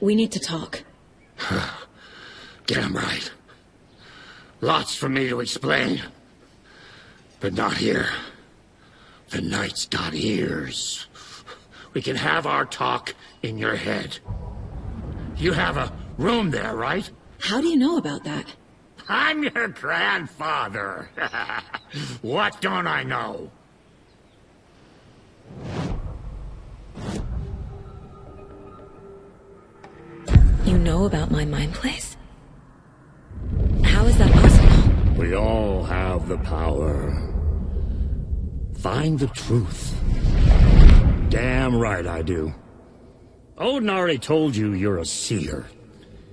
We need to talk. Damn right. Lots for me to explain. But not here. The night's got ears. We can have our talk in your head. You have a room there, right? How do you know about that? I'm your grandfather. What don't I know? You know about my mind place? How is that possible? We all have the power. Find the truth. Damn right I do. Odin already told you you're a seer.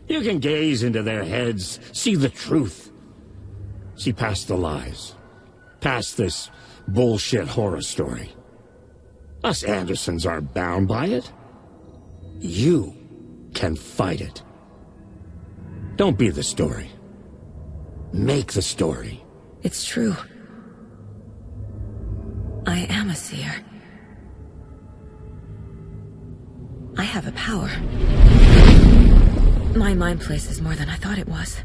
You can gaze into their heads, see the truth. See past the lies. Past this bullshit horror story. Us Andersons aren't bound by it. You can fight it. Don't be the story. Make the story. It's true. I am a seer. I have a power. My mind place is more than I thought it was.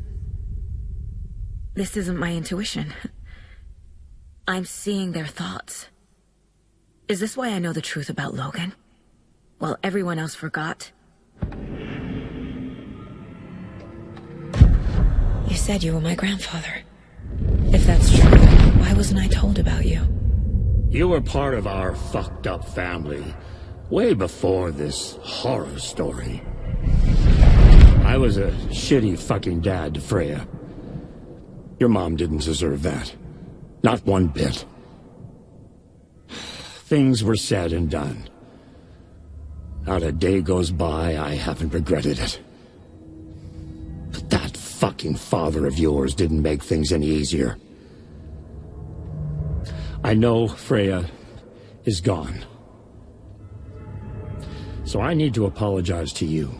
This isn't my intuition. I'm seeing their thoughts. Is this why I know the truth about Logan? While everyone else forgot? You said you were my grandfather. If that's true, why wasn't I told about you? You were part of our fucked up family way before this horror story. I was a shitty fucking dad to Freya. Your mom didn't deserve that. Not one bit. Things were said and done. Not a day goes by I haven't regretted it. But that fucking father of yours didn't make things any easier. I know Freya is gone. So I need to apologize to you.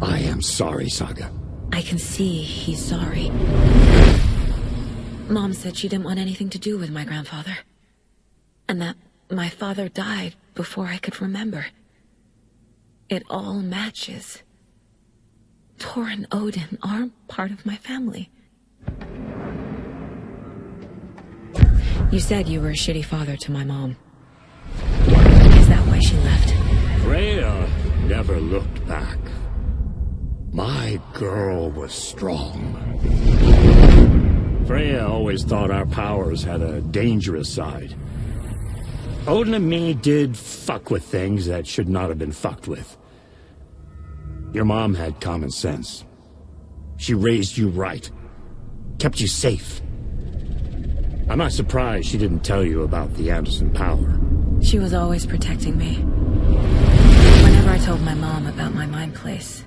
I am sorry, Saga. I can see he's sorry. Mom said she didn't want anything to do with my grandfather. And that my father died before I could remember. It all matches. Tor and Odin aren't part of my family. You said you were a shitty father to my mom. Is that why she left? Freya never looked back. My girl was strong. Freya always thought our powers had a dangerous side. Odin and me did fuck with things that should not have been fucked with. Your mom had common sense. She raised you right. Kept you safe. I'm not surprised she didn't tell you about the Anderson power. She was always protecting me. Whenever I told my mom about my mind place,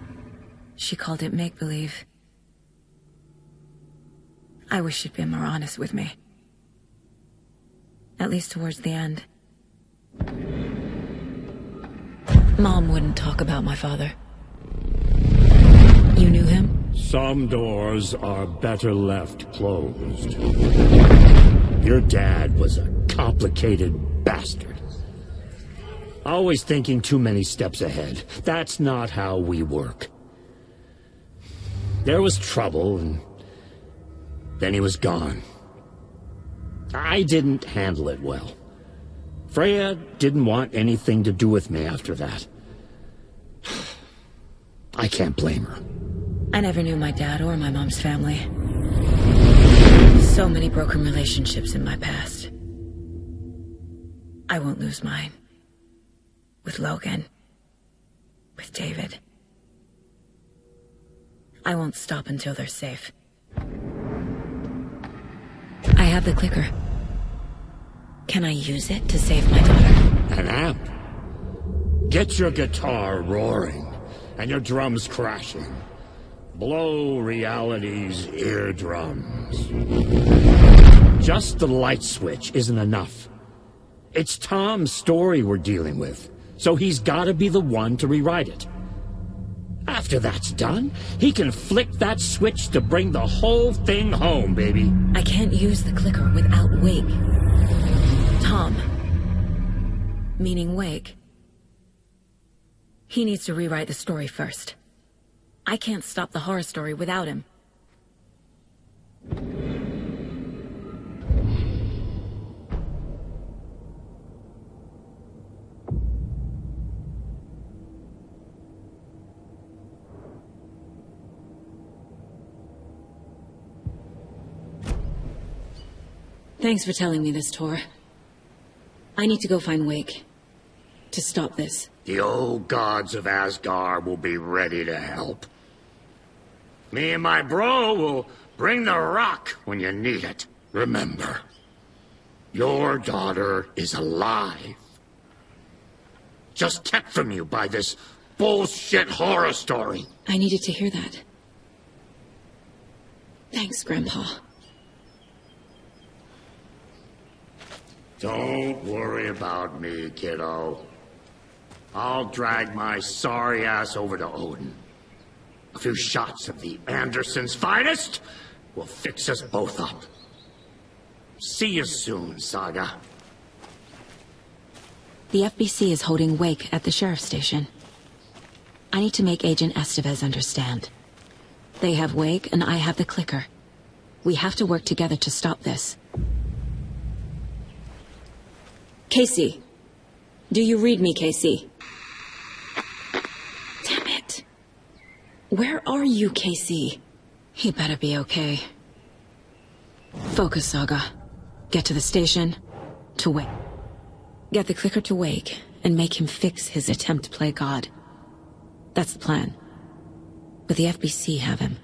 she called it make-believe. I wish she'd been more honest with me. At least towards the end. Mom wouldn't talk about my father. You knew him? Some doors are better left closed. Your dad was a complicated bastard. Always thinking too many steps ahead. That's not how we work. There was trouble, and then he was gone. I didn't handle it well. Freya didn't want anything to do with me after that. I can't blame her. I never knew my dad or my mom's family. So many broken relationships in my past. I won't lose mine. With Logan. With David. I won't stop until they're safe. I have the clicker. Can I use it to save my daughter? An amp? Get your guitar roaring and your drums crashing. Blow reality's eardrums. Just the light switch isn't enough. It's Tom's story we're dealing with, so he's gotta be the one to rewrite it. After that's done, he can flick that switch to bring the whole thing home, baby. I can't use the clicker without Wake. Tom. Meaning Wake. He needs to rewrite the story first. I can't stop the horror story without him. Thanks for telling me this, Tor. I need to go find Wake. To stop this. The old gods of Asgard will be ready to help. Me and my bro will bring the rock when you need it. Remember, your daughter is alive. Just kept from you by this bullshit horror story. I needed to hear that. Thanks, Grandpa. Don't worry about me, kiddo. I'll drag my sorry ass over to Odin. A few shots of the Andersons' finest will fix us both up. See you soon, Saga. The FBC is holding Wake at the sheriff's station. I need to make Agent Estevez understand. They have Wake and I have the clicker. We have to work together to stop this. Casey. Do you read me, Casey? Damn it. Where are you, Casey? He better be okay. Focus, Saga. Get to the station. To Wake. Get the clicker to Wake and make him fix his attempt to play God. That's the plan. But the FBC have him.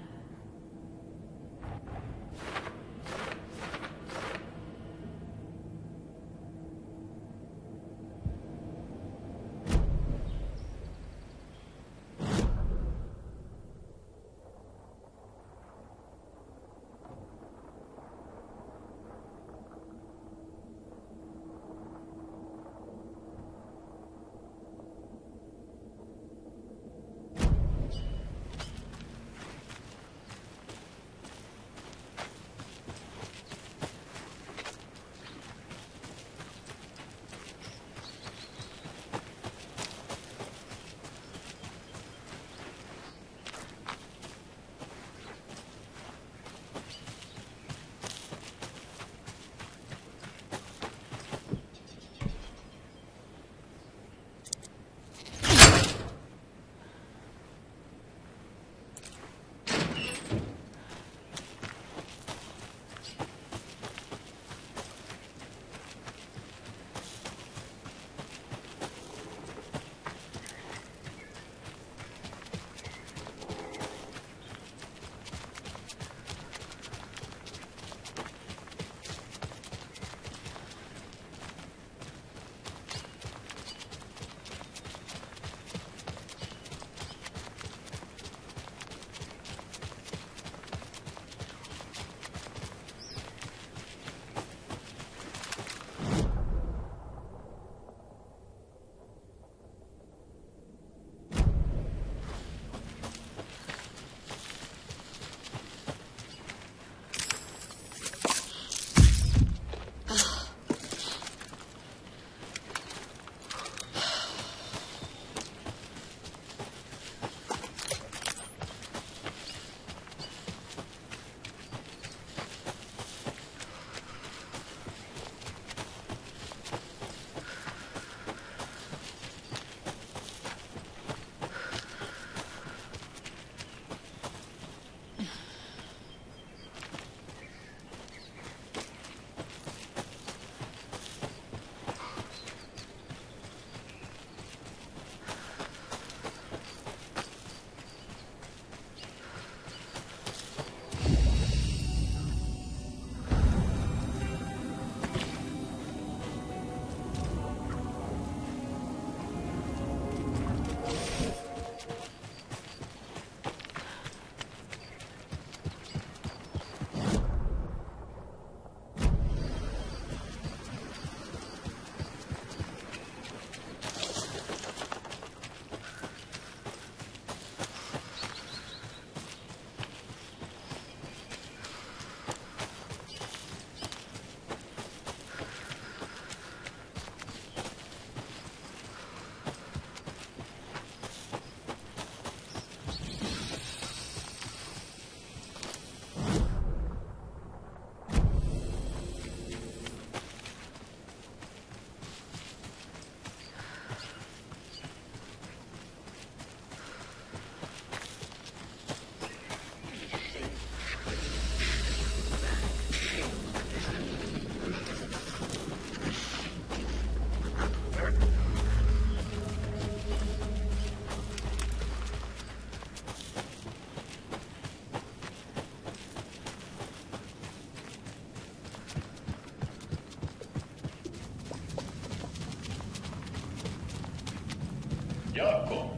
Yaakov,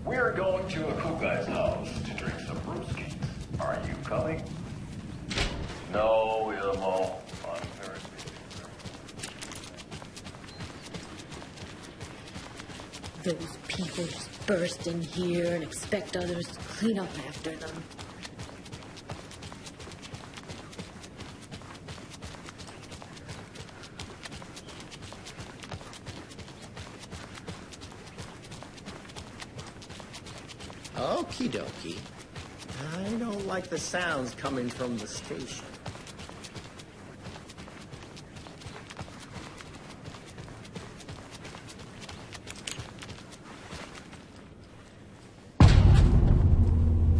we're going to a cool guy's house to drink some brewskis. Are you coming? No, Ilmo. I'm very busy. Those people just burst in here and expect others to clean up after them. Okie dokie. I don't like the sounds coming from the station.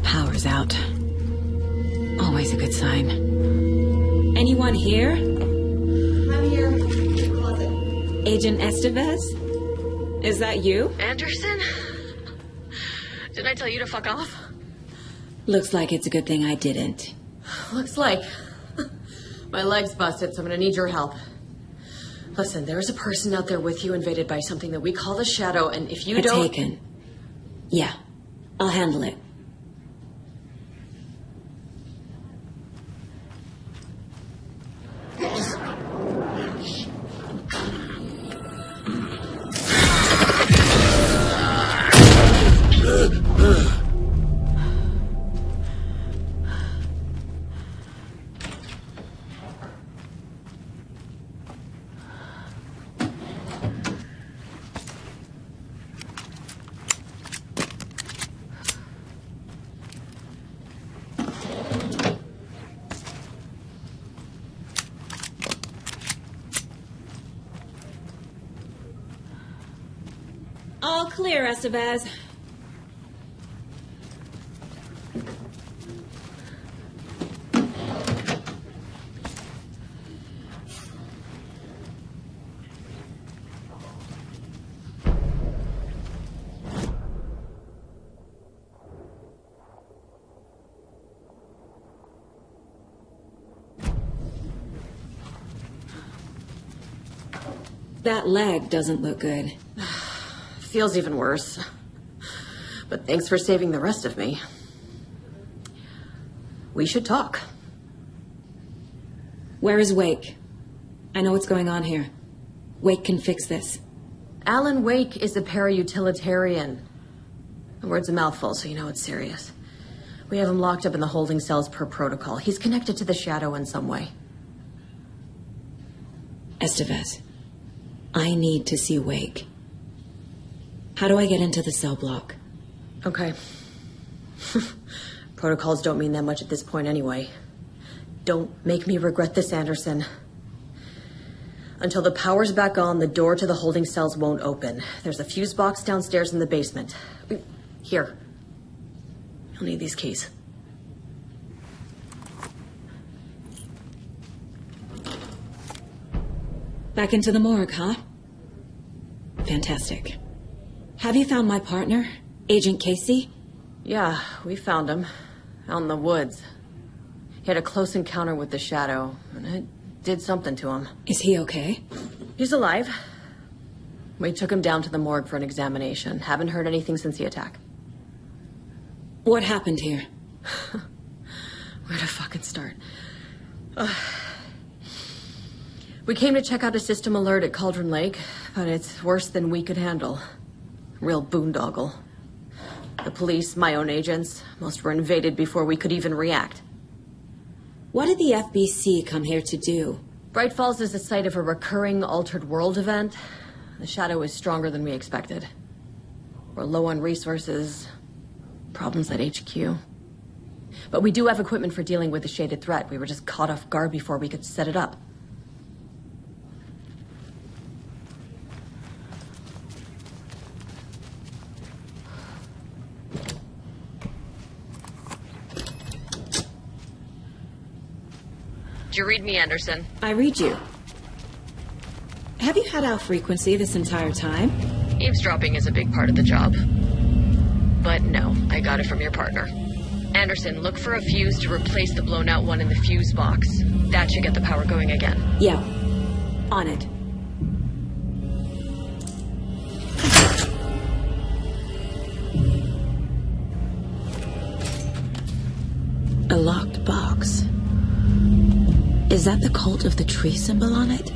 Power's out. Always a good sign. Anyone here? I'm here. Closet. Agent Estevez? Is that you? Anderson? Did I tell you to fuck off? Looks like it's a good thing I didn't. Looks like. My leg's busted, so I'm gonna need your help. Listen, there is a person out there with you invaded by something that we call the Shadow, and if you don't... Taken. Yeah, I'll handle it. All clear, Estevez. That leg doesn't look good. Feels even worse. But thanks for saving the rest of me. We should talk. Where is Wake? I know what's going on here. Wake can fix this. Alan Wake is a para-utilitarian. The word's a mouthful, so you know it's serious. We have him locked up in the holding cells per protocol. He's connected to the Shadow in some way. Estevez, I need to see Wake. How do I get into the cell block? Okay. Protocols don't mean that much at this point anyway. Don't make me regret this, Anderson. Until the power's back on, the door to the holding cells won't open. There's a fuse box downstairs in the basement. Here. You'll need these keys. Back into the morgue, huh? Fantastic. Have you found my partner, Agent Casey? Yeah, we found him. Out in the woods. He had a close encounter with the Shadow, and it did something to him. Is he okay? He's alive. We took him down to the morgue for an examination. Haven't heard anything since the attack. What happened here? Where to fucking start? We came to check out a system alert at Cauldron Lake, but it's worse than we could handle. Real boondoggle. The police, my own agents, most were invaded before we could even react. What did the FBC come here to do? Bright Falls is the site of a recurring altered world event. The Shadow is stronger than we expected. We're low on resources, problems at HQ. But we do have equipment for dealing with the shaded threat. We were just caught off guard before we could set it up. Do you read me, Anderson? I read you. Have you had our frequency this entire time? Eavesdropping is a big part of the job. But no, I got it from your partner. Anderson, look for a fuse to replace the blown out one in the fuse box. That should get the power going again. Yeah. On it. A locked box. Is that the cult of the tree symbol on it?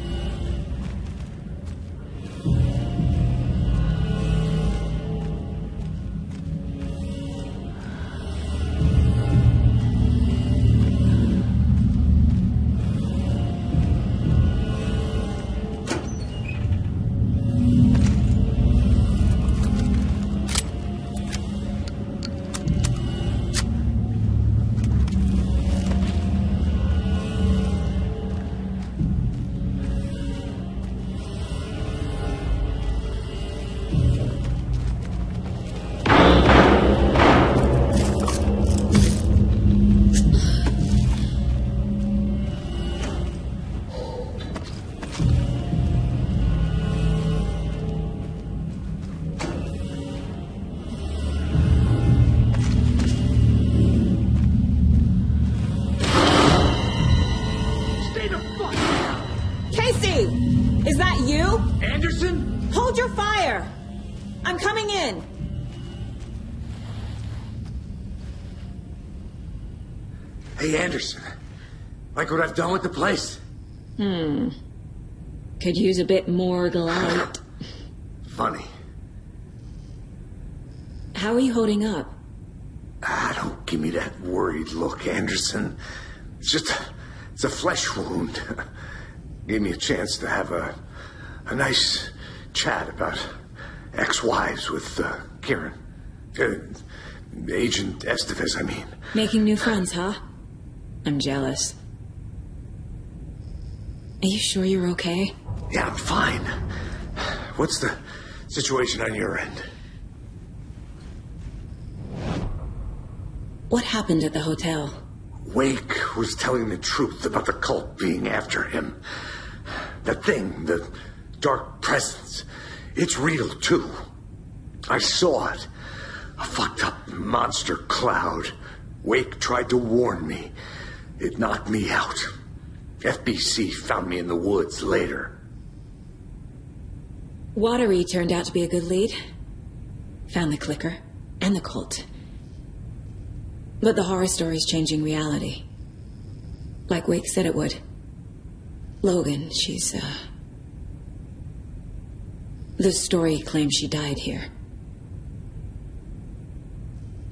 Hey, Anderson. Like what I've done with the place? Could use a bit more light. Funny. How are you holding up? Don't give me that worried look, Anderson. It's a flesh wound. Gave me a chance to have a nice chat about ex-wives with Kieran. Agent Estevez, I mean. Making new friends, huh? I'm jealous. Are you sure you're okay? Yeah, I'm fine. What's the situation on your end? What happened at the hotel? Wake was telling the truth about the cult being after him. That thing, the dark presence, it's real too. I saw it. A fucked up monster cloud. Wake tried to warn me. It knocked me out. FBC found me in the woods later. Watery turned out to be a good lead. Found the clicker and the cult. But the horror story's changing reality. Like Wake said it would. Logan, she's, the story claims she died here.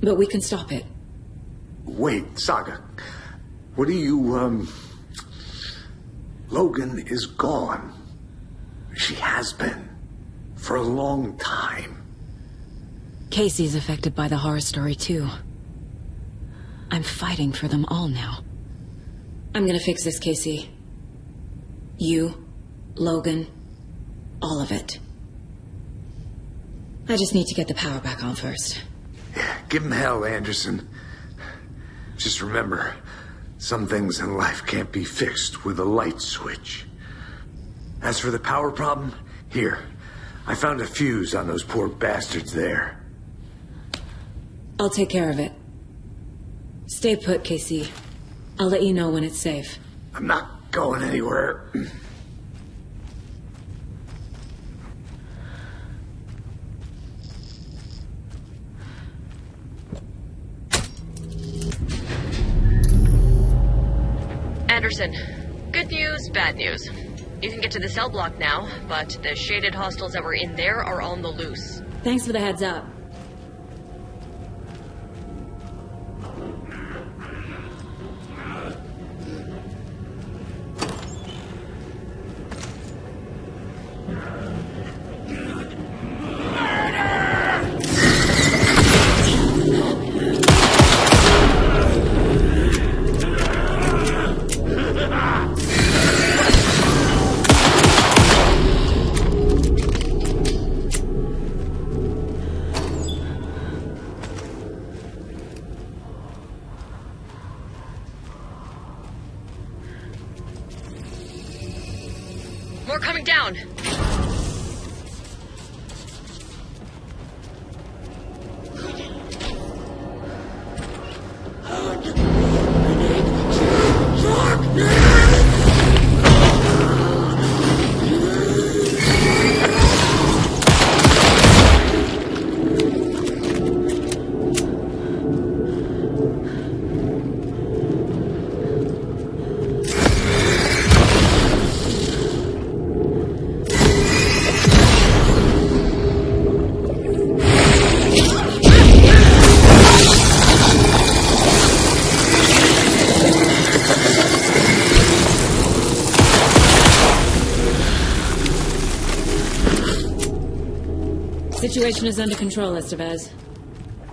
But we can stop it. Wait, Saga. What do you, Logan is gone. She has been. For a long time. Casey's affected by the horror story, too. I'm fighting for them all now. I'm gonna fix this, Casey. You, Logan, all of it. I just need to get the power back on first. Yeah, give him hell, Anderson. Just remember, some things in life can't be fixed with a light switch. As for the power problem, here, I found a fuse on those poor bastards there. I'll take care of it. Stay put, Casey. I'll let you know when it's safe. I'm not going anywhere. Anderson, good news, bad news. You can get to the cell block now, but the shaded hostiles that were in there are on the loose. Thanks for the heads up. Situation is under control, Estevez.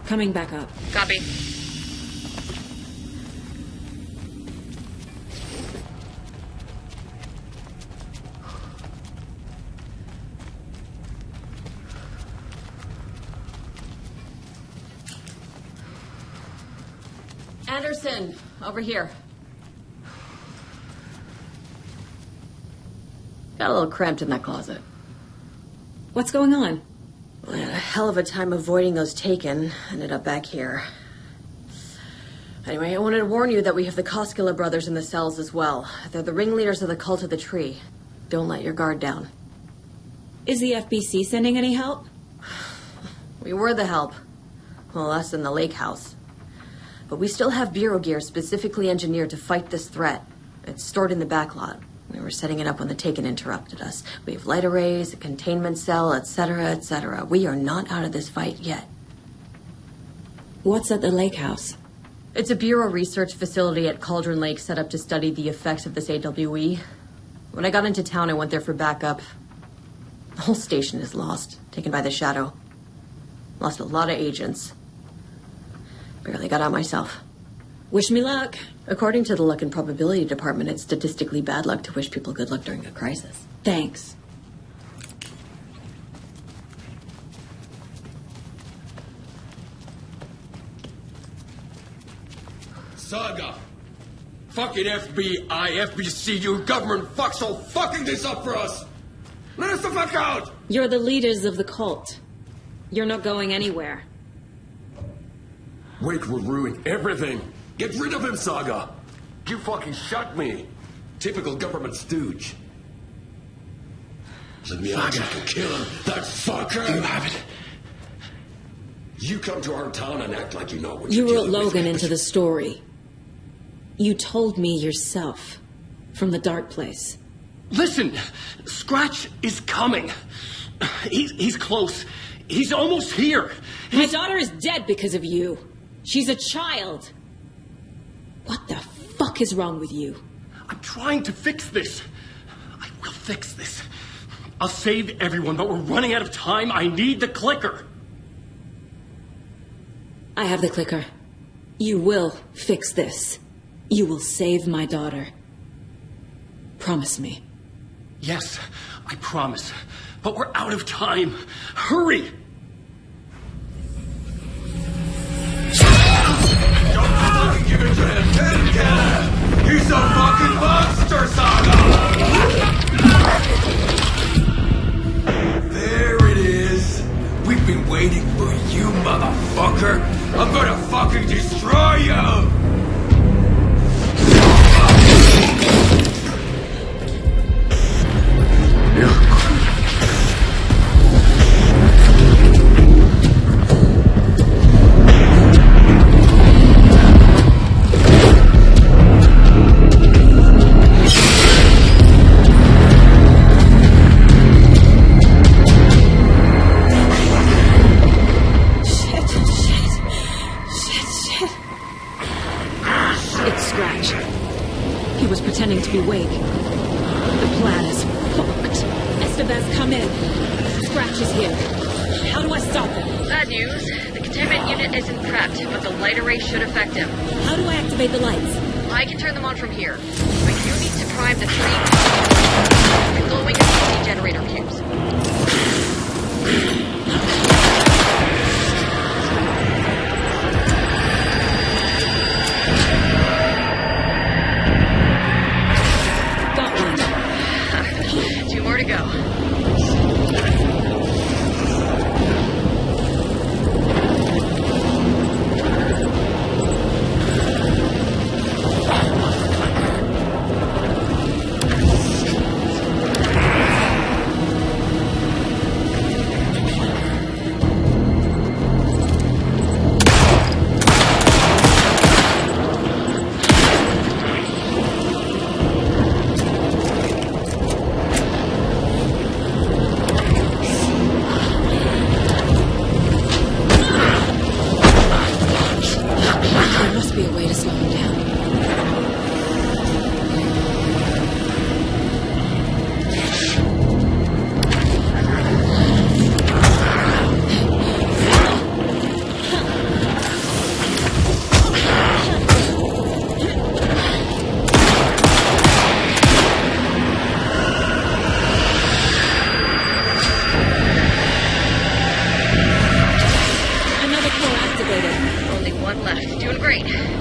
Coming back up. Copy. Anderson, over here. Got a little cramped in that closet. What's going on? I had a hell of a time avoiding those taken. Ended up back here. Anyway, I wanted to warn you that we have the Koskela brothers in the cells as well. They're the ringleaders of the cult of the tree. Don't let your guard down. Is the FBC sending any help? We were the help. Well, us in the lake house. But we still have bureau gear specifically engineered to fight this threat. It's stored in the backlot. We were setting it up when the Taken interrupted us. We have light arrays, a containment cell, etc., etc. We are not out of this fight yet. What's at the lake house? It's a bureau research facility at Cauldron Lake set up to study the effects of this AWE. When I got into town, I went there for backup. The whole station is lost, taken by the Shadow. Lost a lot of agents. Barely got out myself. Wish me luck. According to the luck and probability department, it's statistically bad luck to wish people good luck during a crisis. Thanks. Saga! Fucking FBI, FBC, you government fucks all fucking this up for us! Let us the fuck out! You're the leaders of the cult. You're not going anywhere. Wake will ruin everything! Get rid of him, Saga! You fucking shot me! Typical government stooge. Let me out, you can kill him, that fucker! You have it. You come to our town and act like you know what You you're wrote dealing with. Logan into the story. You told me yourself. From the dark place. Listen, Scratch is coming. He's close. He's almost here. My daughter is dead because of you. She's a child. What the fuck is wrong with you? I'm trying to fix this. I will fix this. I'll save everyone, but we're running out of time. I need the clicker. I have the clicker. You will fix this. You will save my daughter. Promise me. Yes, I promise. But we're out of time. Hurry! Don't fucking give it to him! Get him! He's a fucking monster, Saga! There it is! We've been waiting for you, motherfucker! I'm gonna fucking destroy you! Pretending to be awake. The plan is fucked. Estevez, come in. Scratch is here. How do I stop him? Bad news. The containment unit isn't prepped, but the light array should affect him. How do I activate the lights? I can turn them on from here. But you need to prime the tree. The glowing AC generator fuse. Two more to go. Great.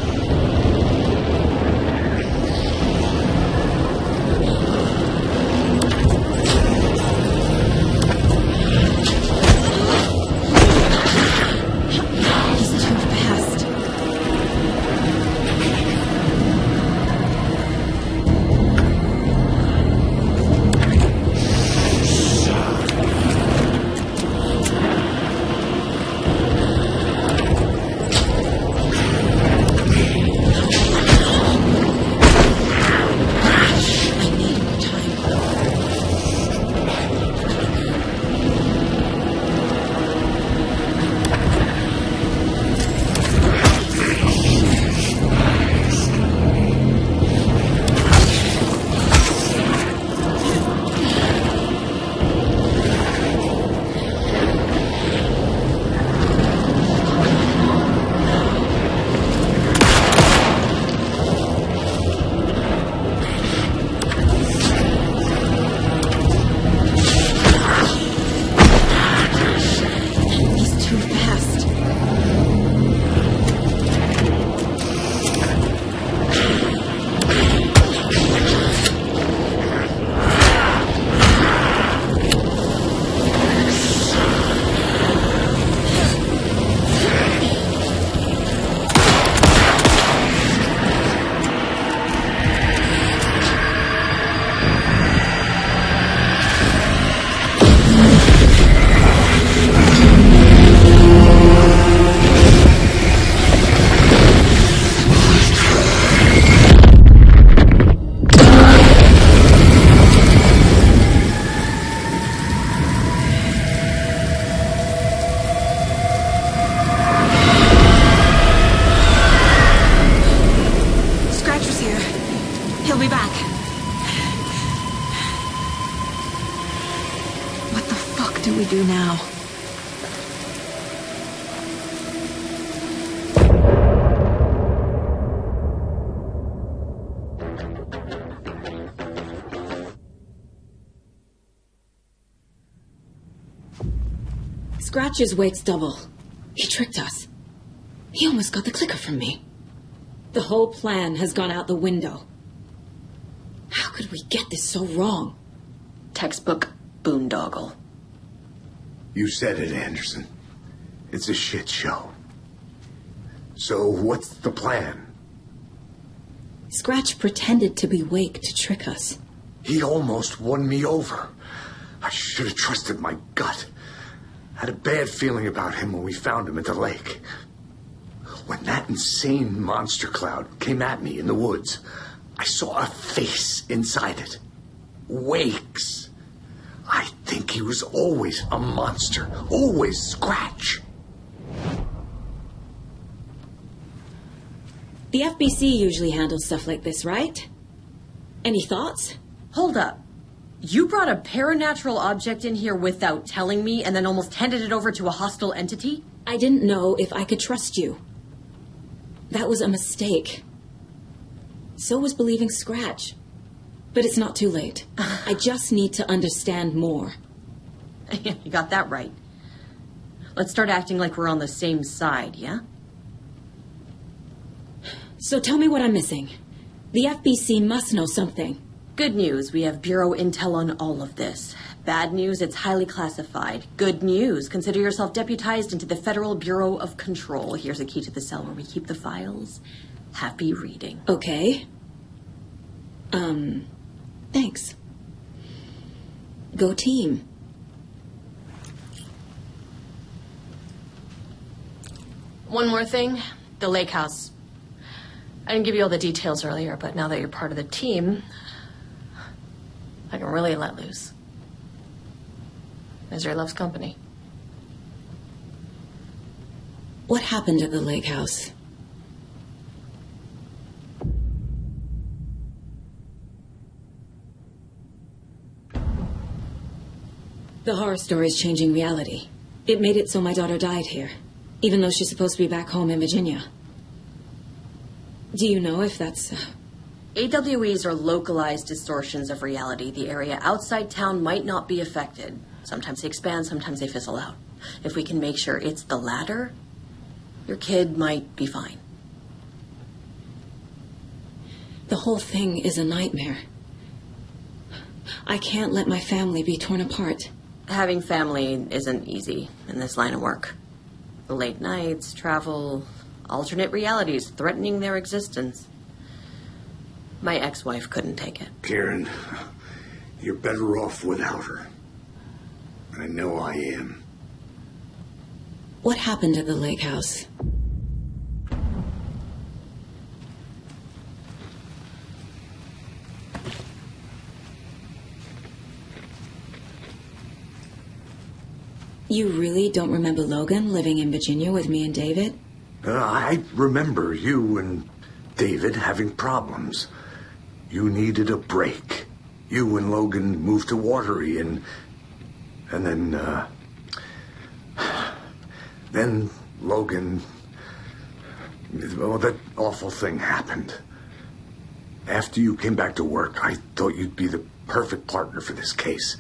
Scratch's weight's double. He tricked us. He almost got the clicker from me. The whole plan has gone out the window. How could we get this so wrong? Textbook boondoggle. You said it, Anderson. It's a shit show. So what's the plan? Scratch pretended to be Wake to trick us. He almost won me over. I should have trusted my gut. Had a bad feeling about him when we found him at the lake. When that insane monster cloud came at me in the woods, I saw a face inside it. Wake's. I think he was always a monster. Always Scratch. The FBC usually handles stuff like this, right? Any thoughts? Hold up. You brought a paranatural object in here without telling me and then almost handed it over to a hostile entity? I didn't know if I could trust you. That was a mistake. So was believing Scratch. But it's not too late. I just need to understand more. You got that right. Let's start acting like we're on the same side, yeah? So tell me what I'm missing. The FBC must know something. Good news, we have Bureau intel on all of this. Bad news, it's highly classified. Good news, consider yourself deputized into the Federal Bureau of Control. Here's a key to the cell where we keep the files. Happy reading. Okay. Thanks. Go team. One more thing, the lake house. I didn't give you all the details earlier, but now that you're part of the team, I can really let loose. Misery loves company. What happened at the lake house? The horror story is changing reality. It made it so my daughter died here, even though she's supposed to be back home in Virginia. Do you know if that's... AWEs are localized distortions of reality. The area outside town might not be affected. Sometimes they expand, sometimes they fizzle out. If we can make sure it's the latter, your kid might be fine. The whole thing is a nightmare. I can't let my family be torn apart. Having family isn't easy in this line of work. The late nights, travel, alternate realities threatening their existence. My ex-wife couldn't take it. Karen, you're better off without her. I know I am. What happened at the lake house? You really don't remember Logan living in Virginia with me and David? I remember you and David having problems. You needed a break. You and Logan moved to Watery and then Logan, well, that awful thing happened. After you came back to work, I thought you'd be the perfect partner for this case,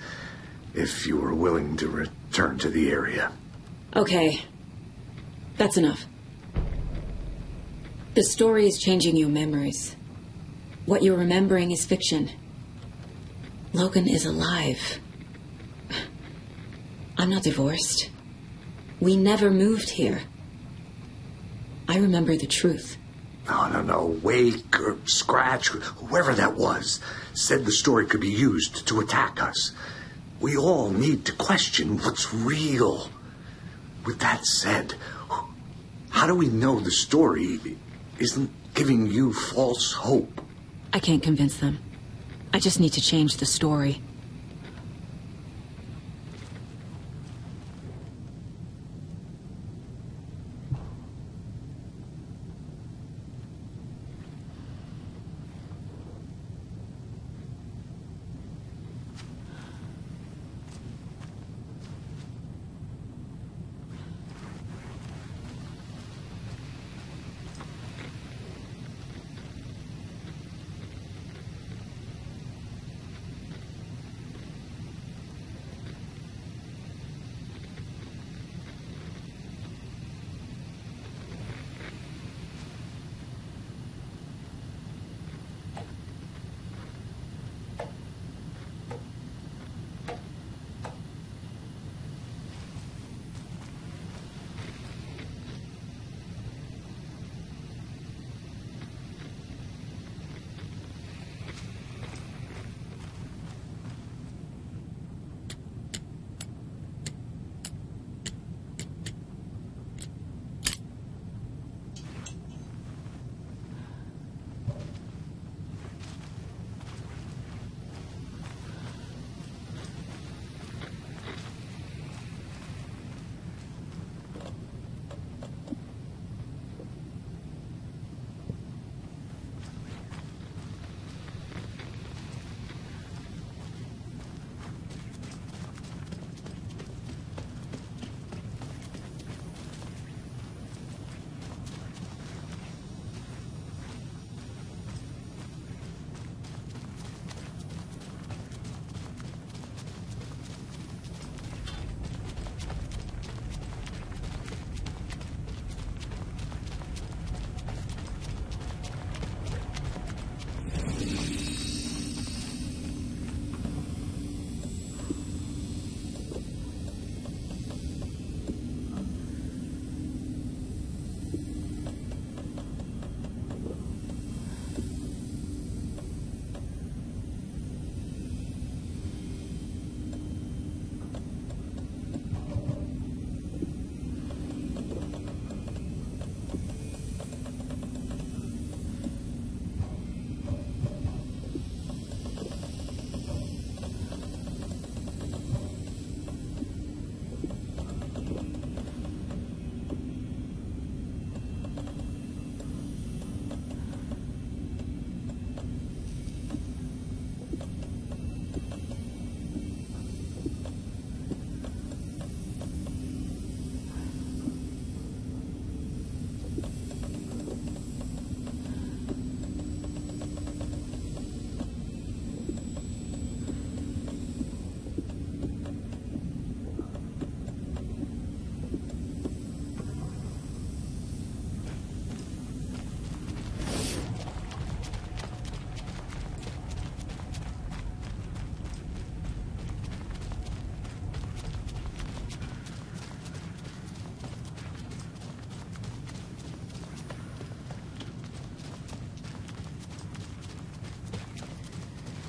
if you were willing to return to the area. Okay. That's enough. The story is changing your memories. What you're remembering is fiction. Logan is alive. I'm not divorced. We never moved here. I remember the truth. No. Wake or Scratch, whoever that was, said the story could be used to attack us. We all need to question what's real. With that said, how do we know the story isn't giving you false hope? I can't convince them. I just need to change the story.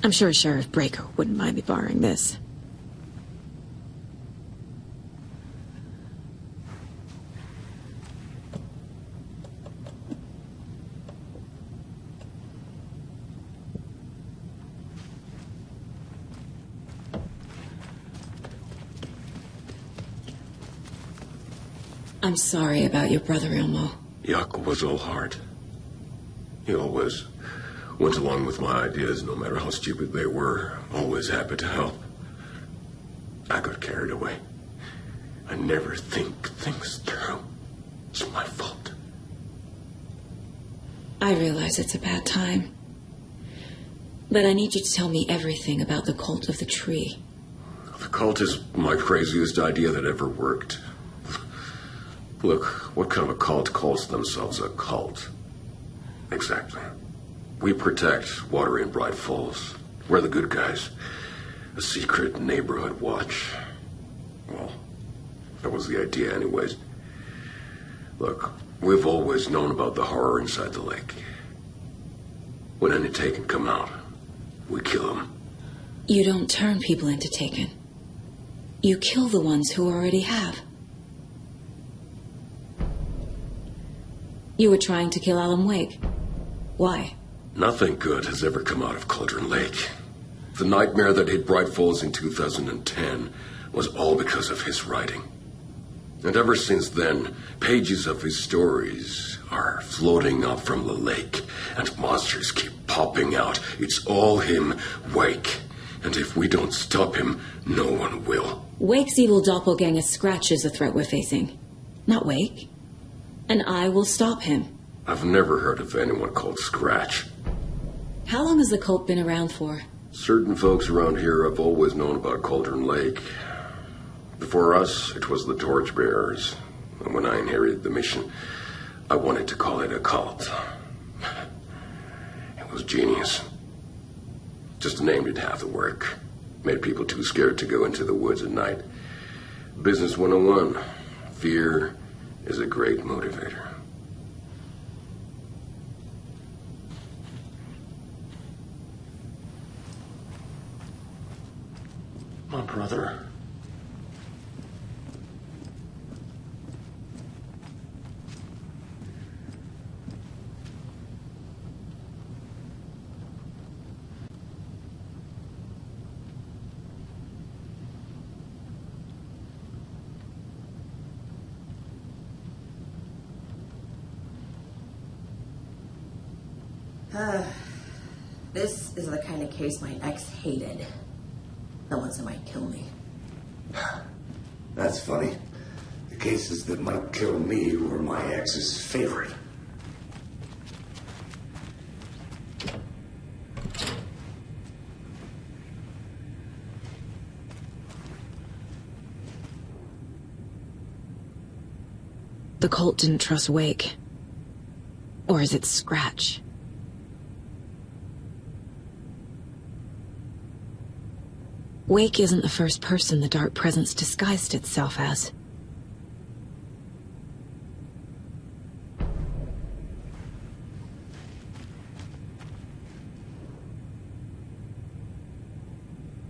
I'm sure Sheriff Breaker wouldn't mind me borrowing this. I'm sorry about your brother, Ilmo. Yuck was all heart. He always went along with my ideas, no matter how stupid they were. Always happy to help. I got carried away. I never think things through. It's my fault. I realize it's a bad time. But I need you to tell me everything about the cult of the tree. The cult is my craziest idea that ever worked. Look, what kind of a cult calls themselves a cult? Exactly. We protect Water in Bright Falls. We're the good guys. A secret neighborhood watch. Well, that was the idea anyways. Look, we've always known about the horror inside the lake. When any Taken come out, we kill them. You don't turn people into Taken. You kill the ones who already have. You were trying to kill Alan Wake. Why? Nothing good has ever come out of Cauldron Lake. The nightmare that hit Bright Falls in 2010 was all because of his writing. And ever since then, pages of his stories are floating up from the lake, and monsters keep popping out. It's all him, Wake. And if we don't stop him, no one will. Wake's evil doppelganger Scratch is the threat we're facing. Not Wake. And I will stop him. I've never heard of anyone called Scratch. How long has the cult been around for? Certain folks around here have always known about Cauldron Lake. Before us, it was the Torchbearers. And when I inherited the mission, I wanted to call it a cult. It was genius. Just a name did half the work. Made people too scared to go into the woods at night. Business 101. Fear is a great motivator. My brother. This is the kind of case my ex hated. The ones that might kill me. That's funny. The cases that might kill me were my ex's favorite. The cult didn't trust Wake. Or is it Scratch? Wake isn't the first person the Dark Presence disguised itself as.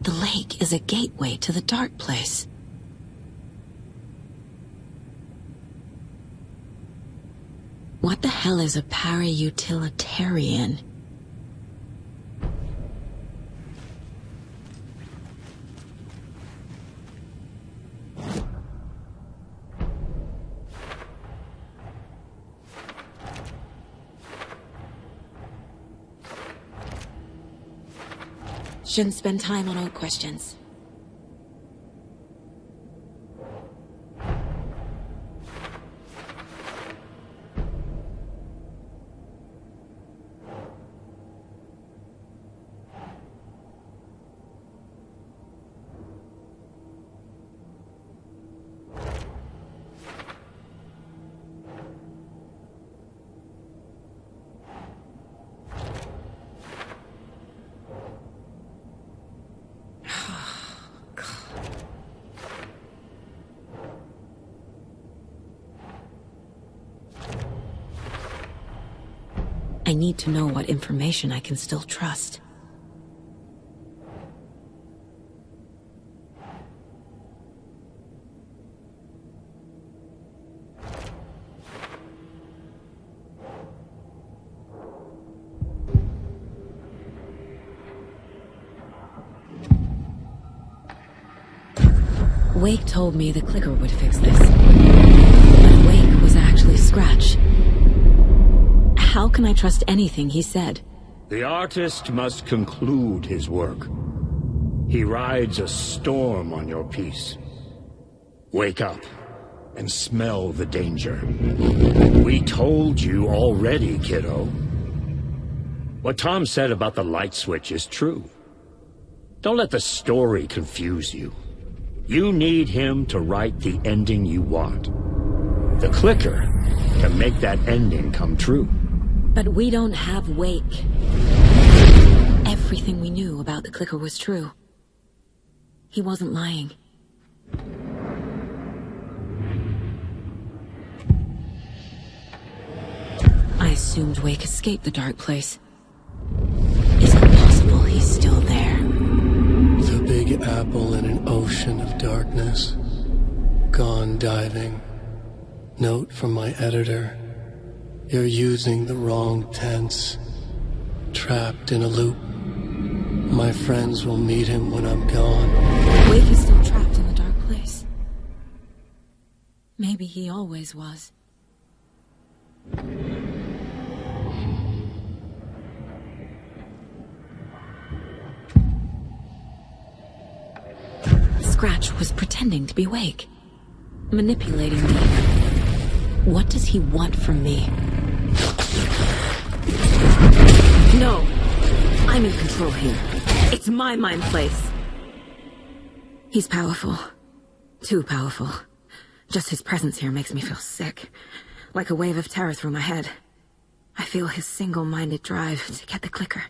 The lake is a gateway to the Dark Place. What the hell is a para-utilitarian? Shouldn't spend time on old questions. I need to know what information I can still trust. Wake told me the clicker would fix this. But Wake was actually Scratch. How can I trust anything he said? The artist must conclude his work. He rides a storm on your piece. Wake up and smell the danger. We told you already, kiddo. What Tom said about the light switch is true. Don't let the story confuse you. You need him to write the ending you want. The clicker can make that ending come true. But we don't have Wake. Everything we knew about the clicker was true. He wasn't lying. I assumed Wake escaped the dark place. Is it possible he's still there? The big apple in an ocean of darkness. Gone diving. Note from my editor. You're using the wrong tense. Trapped in a loop. My friends will meet him when I'm gone. Wake is still trapped in the dark place. Maybe he always was. Scratch was pretending to be Wake. Manipulating me. What does he want from me? No! I'm in control here. It's my mind place. He's powerful. Too powerful. Just his presence here makes me feel sick. Like a wave of terror through my head. I feel his single-minded drive to get the clicker.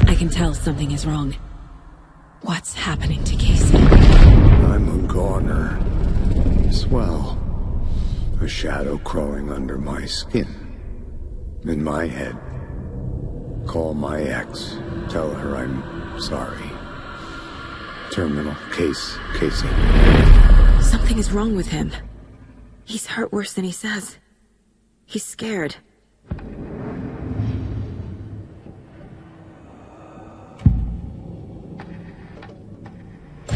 I can tell something is wrong. What's happening to Casey? I'm a goner. Swell. A shadow crawling under my skin. In my head. Call my ex. Tell her I'm sorry. Terminal case, Casey. Something is wrong with him. He's hurt worse than he says. He's scared.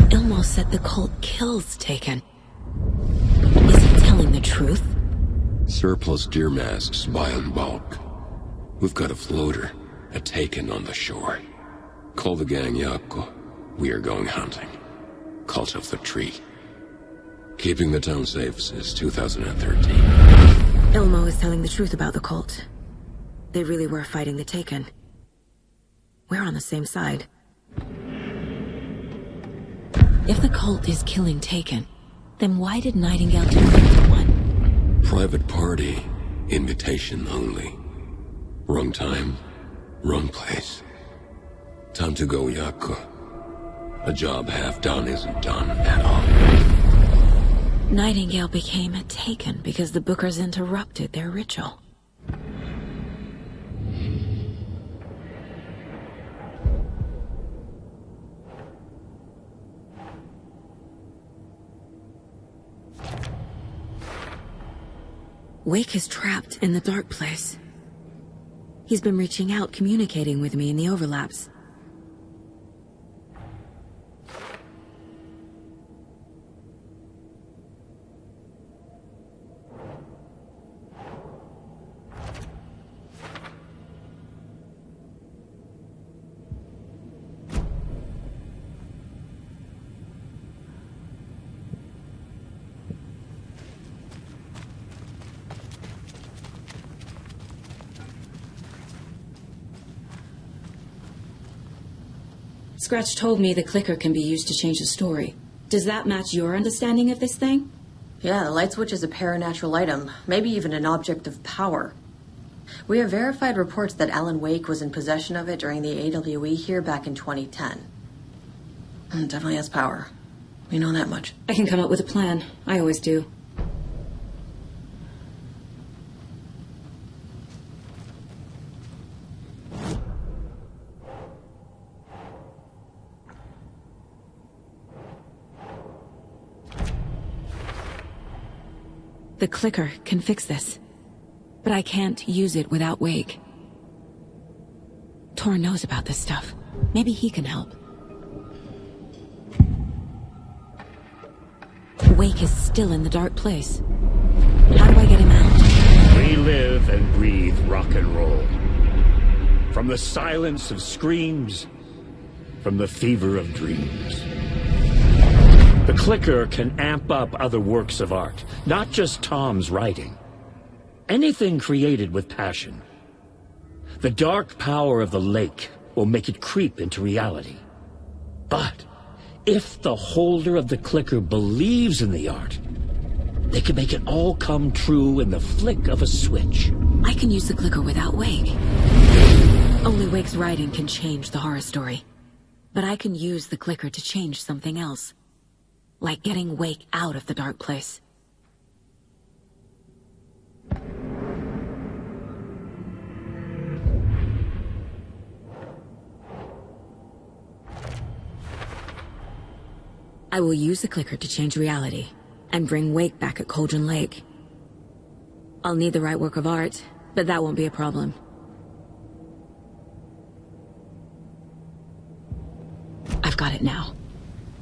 Ilmo said the cult kills Taken. Is he telling the truth? Surplus deer masks buy in bulk. We've got a floater, a Taken on the shore. Call the gang Yako. We are going hunting. Cult of the Tree. Keeping the town safe since 2013. Ilmo is telling the truth about the cult. They really were fighting the Taken. We're on the same side. If the cult is killing Taken, then why did Nightingale turn into one? Private party. Invitation only. Wrong time. Wrong place. Time to go, Yako. A job half done isn't done at all. Nightingale became a Taken because the Bookers interrupted their ritual. Wake is trapped in the dark place. He's been reaching out, communicating with me in the overlaps. Scratch told me the clicker can be used to change the story. Does that match your understanding of this thing? Yeah, the light switch is a paranatural item, maybe even an object of power. We have verified reports that Alan Wake was in possession of it during the AWE here back in 2010. It definitely has power. We know that much. I can come up with a plan. I always do. The clicker can fix this, but I can't use it without Wake. Tor knows about this stuff. Maybe he can help. Wake is still in the dark place. How do I get him out? We live and breathe rock and roll. From the silence of screams, from the fever of dreams. The clicker can amp up other works of art, not just Tom's writing. Anything created with passion. The dark power of the lake will make it creep into reality. But if the holder of the clicker believes in the art, they can make it all come true in the flick of a switch. I can use the clicker without Wake. Only Wake's writing can change the horror story. But I can use the clicker to change something else. Like getting Wake out of the dark place. I will use the clicker to change reality and bring Wake back at Cauldron Lake. I'll need the right work of art, but that won't be a problem. I've got it now.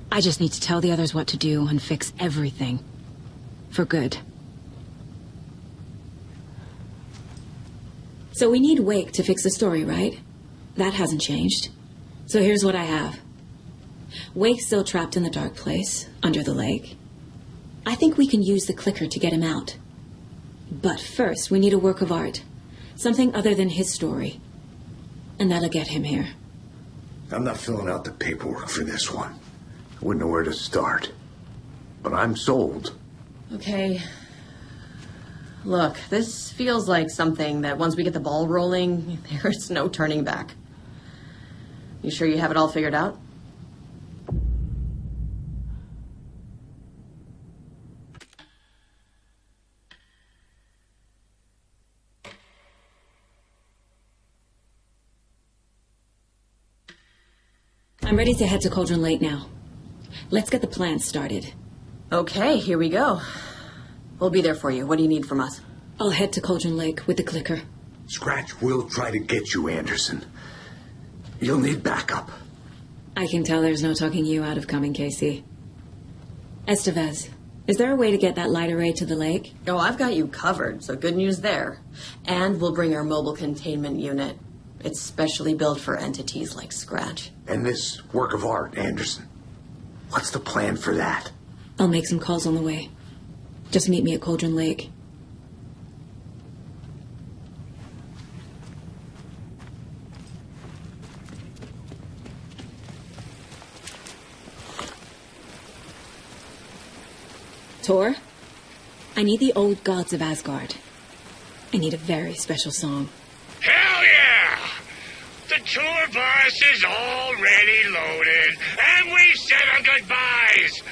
I just need to tell the others what to do and fix everything. For good. So we need Wake to fix the story, right? That hasn't changed. So here's what I have. Wake's still trapped in the dark place, under the lake. I think we can use the clicker to get him out. But first, we need a work of art. Something other than his story. And that'll get him here. I'm not filling out the paperwork for this one. I wouldn't know where to start. But I'm sold. Okay. Look, this feels like something that once we get the ball rolling, there's no turning back. You sure you have it all figured out? I'm ready to head to Cauldron Lake now. Let's get the plan started. Okay, here we go. We'll be there for you. What do you need from us? I'll head to Cauldron Lake with the clicker. Scratch will try to get you, Anderson. You'll need backup. I can tell there's no talking you out of coming, Casey. Estevez, is there a way to get that light array to the lake? Oh, I've got you covered, so good news there. And we'll bring our mobile containment unit. It's specially built for entities like Scratch. And this work of art, Anderson. What's the plan for that? I'll make some calls on the way. Just meet me at Cauldron Lake. Tor, I need the old gods of Asgard. I need a very special song. Hell yeah! The tour bus is already loaded, and we've said our goodbyes.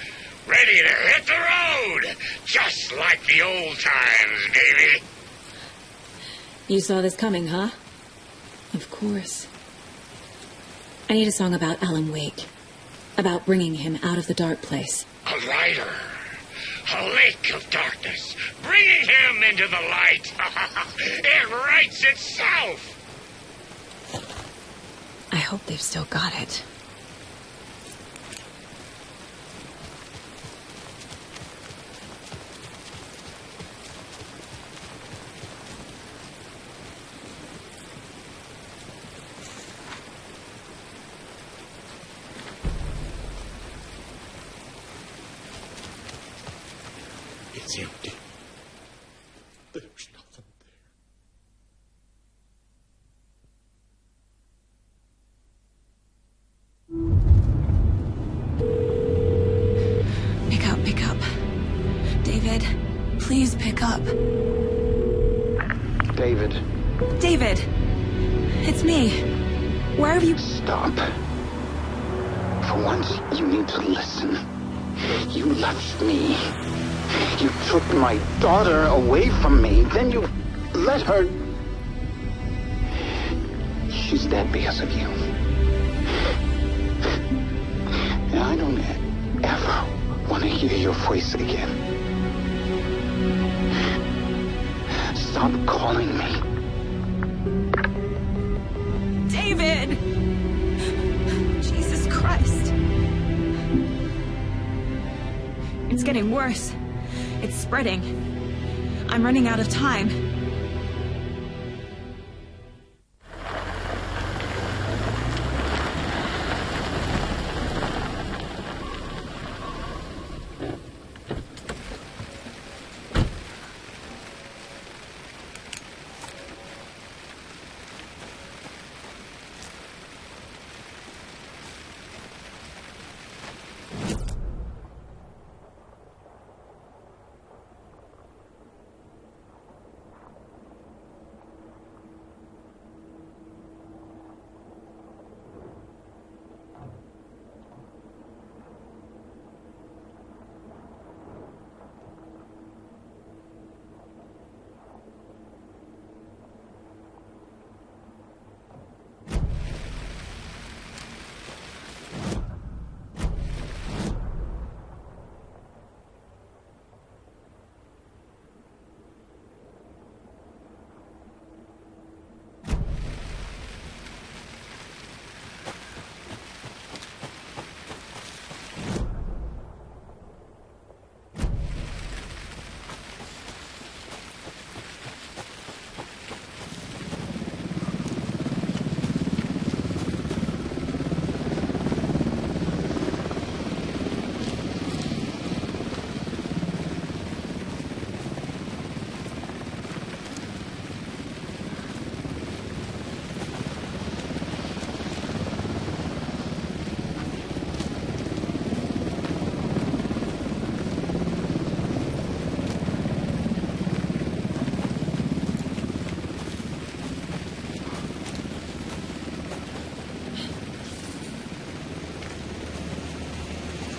Ready to hit the road, just like the old times, baby. You saw this coming, huh? Of course. I need a song about Alan Wake. About bringing him out of the dark place. A rider. A lake of darkness. Bringing him into the light. It writes itself. I hope they've still got it. It's empty. There's nothing there. Pick up. David, please pick up. David. David! It's me. Where have you... Stop. For once, you need to listen. You left me. You took my daughter away from me. Then you let her... She's dead because of you. And I don't ever want to hear your voice again. Stop calling me. David! Christ. It's getting worse. It's spreading. I'm running out of time.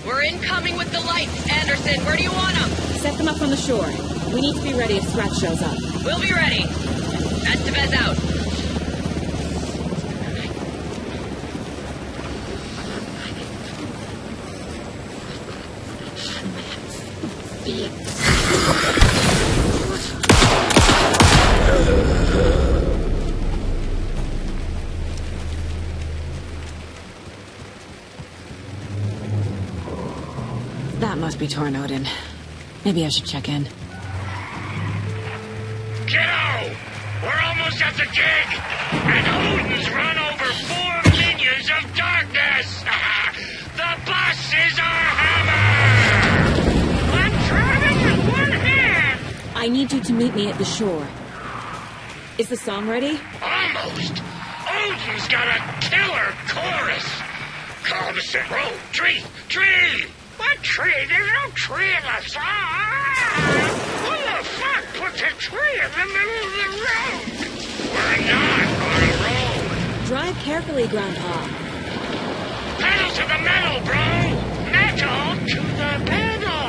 We're incoming with the lights, Anderson. Where do you want them? Set them up on the shore. We need to be ready if Scratch shows up. We'll be ready. Estevez out. That must be Tornodin. Maybe I should check in. Kiddo! We're almost at the gig! And Odin's run over 4 minions of darkness! The bus is our hammer! I'm driving with one hand! I need you to meet me at the shore. Is the song ready? Almost! Odin's got a killer chorus! Call the set road! Tree! Tree! What tree? There's no tree in the song! Who the fuck put the tree in the middle of the road? We're not on a road! Drive carefully, Grandpa. Pedal to the metal, bro! Metal to the pedal!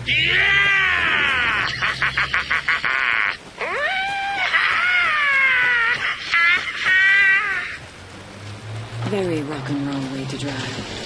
Yeah! Very rock and roll way to drive.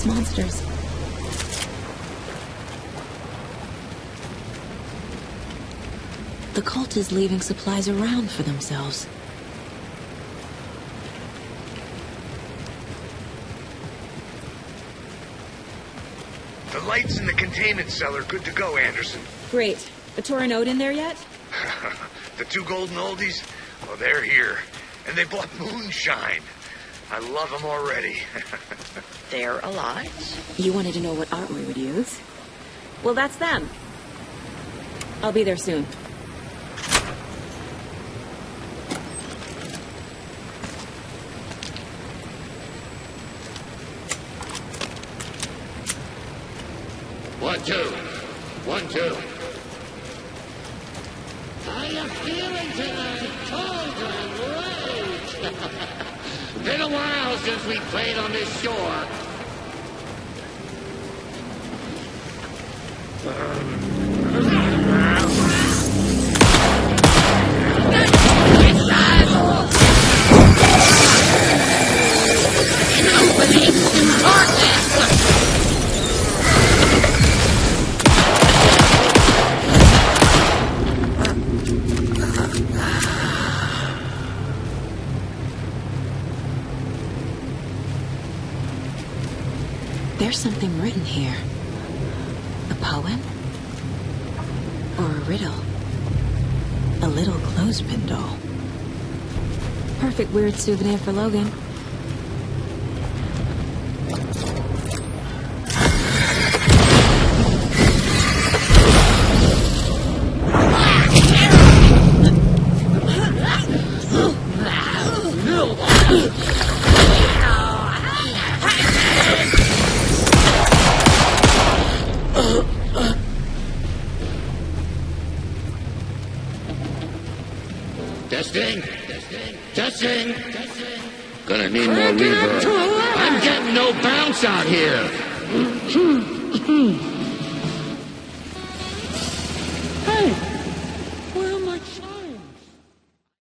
Monsters. The cult is leaving supplies around for themselves. The lights in the containment cell are good to go, Anderson. Great. A Tornodin in there yet? The 2 golden oldies? Well, they're here. And they bought moonshine. I love them already. They're alive. You wanted to know what art we would use? Well, that's them. I'll be there soon. One, two. I'm feeling tonight cold and rage. Been a while since we played on this shore. There's something written here. A poem? Or a riddle? A little clothespin doll. Perfect weird souvenir for Logan. Testing. Gonna need more reverb. I'm getting no bounce out here. Hey,